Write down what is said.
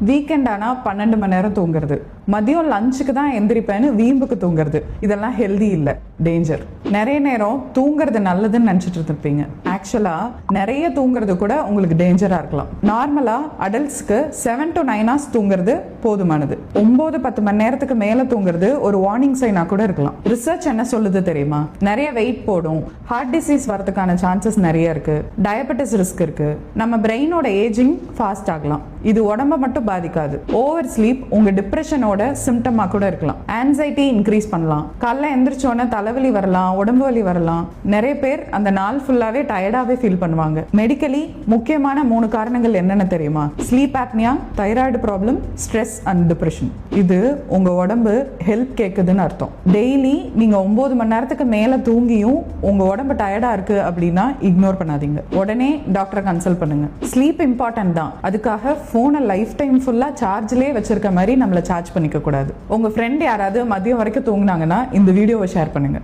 Weekend ஆனால் 12 மணி நேரம் தூங்குறது, மதியம் லஞ்சுக்கு தான் எந்திரிப்பேன்னு வீம்புக்கு தூங்குறது, இதெல்லாம் ஹெல்தி இல்லை, டேஞ்சர். நிறைய நேரம் தூங்குறது நல்லதுன்னு நினச்சிட்டு இருப்பீங்க. ஆக்சுவலாக நிறைய தூங்குறது கூட உங்களுக்கு டேஞ்சராக இருக்கலாம். நார்மலாக அடல்ட்ஸ்க்கு 7 to 9 hours தூங்குறது போதுமானது. 9-10 மணி நேரத்துக்கு மேலே தூங்குறது ஒரு வார்னிங் சைனாக கூட இருக்கலாம். ரிசர்ச் என்ன சொல்லுது தெரியுமா? நிறைய வெயிட் போடும், ஹார்ட் டிசீஸ் வரதுக்கான சான்சஸ் நிறைய இருக்கு, டயபெட்டிஸ் ரிஸ்க் இருக்கு, நம்ம பிரெயினோட ஏஜிங் ஃபாஸ்ட் ஆகலாம். இது உடம்ப மட்டும் பாதிக்காது. ஓவர் ஸ்லீப் உங்க டிப்ரெஷனோட சிம்டமா கூட இருக்கலாம். ஆன்சைட்டி இன்க்ரீஸ் பண்ணலாம். காலைல எந்திரிச்சோன்னே தலைவலி வரலாம், உடம்பு வலி வரலாம். நிறைய பேர் அந்த நாள் ஃபுல்லாவே டயர்டாவே ஃபீல் பண்ணுவாங்க. மெடிக்கலி முக்கியமான 3 காரணங்கள் என்னென்ன தெரியுமா? Sleep apnoea, thyroid problem, stress and depression. இது உங்க உடம்பு ஹெல்ப் கேட்குதுன்னு அர்த்தம். டெய்லி நீங்க 9 மணி நேரத்துக்கு மேல தூங்கியும் உங்க உடம்பு டயர்டா இருக்கு அப்படின்னா இக்னோர் பண்ணாதீங்க. உடனே டாக்டரை கன்சல்ட் பண்ணுங்க. ஸ்லீப் இம்பார்ட்டன்ட் தான். அதுக்காக போனை லைஃப் டைம் ஃபுல்லா சார்ஜ்லயே வச்சிருக்க மாதிரி நம்மள சார்ஜ் பண்ணிக்க கூடாது. உங்க ஃப்ரெண்ட் யாராவது மதியம் வரைக்கும் தூங்குனாங்கன்னா இந்த வீடியோவை ஷேர் பண்ணுங்க.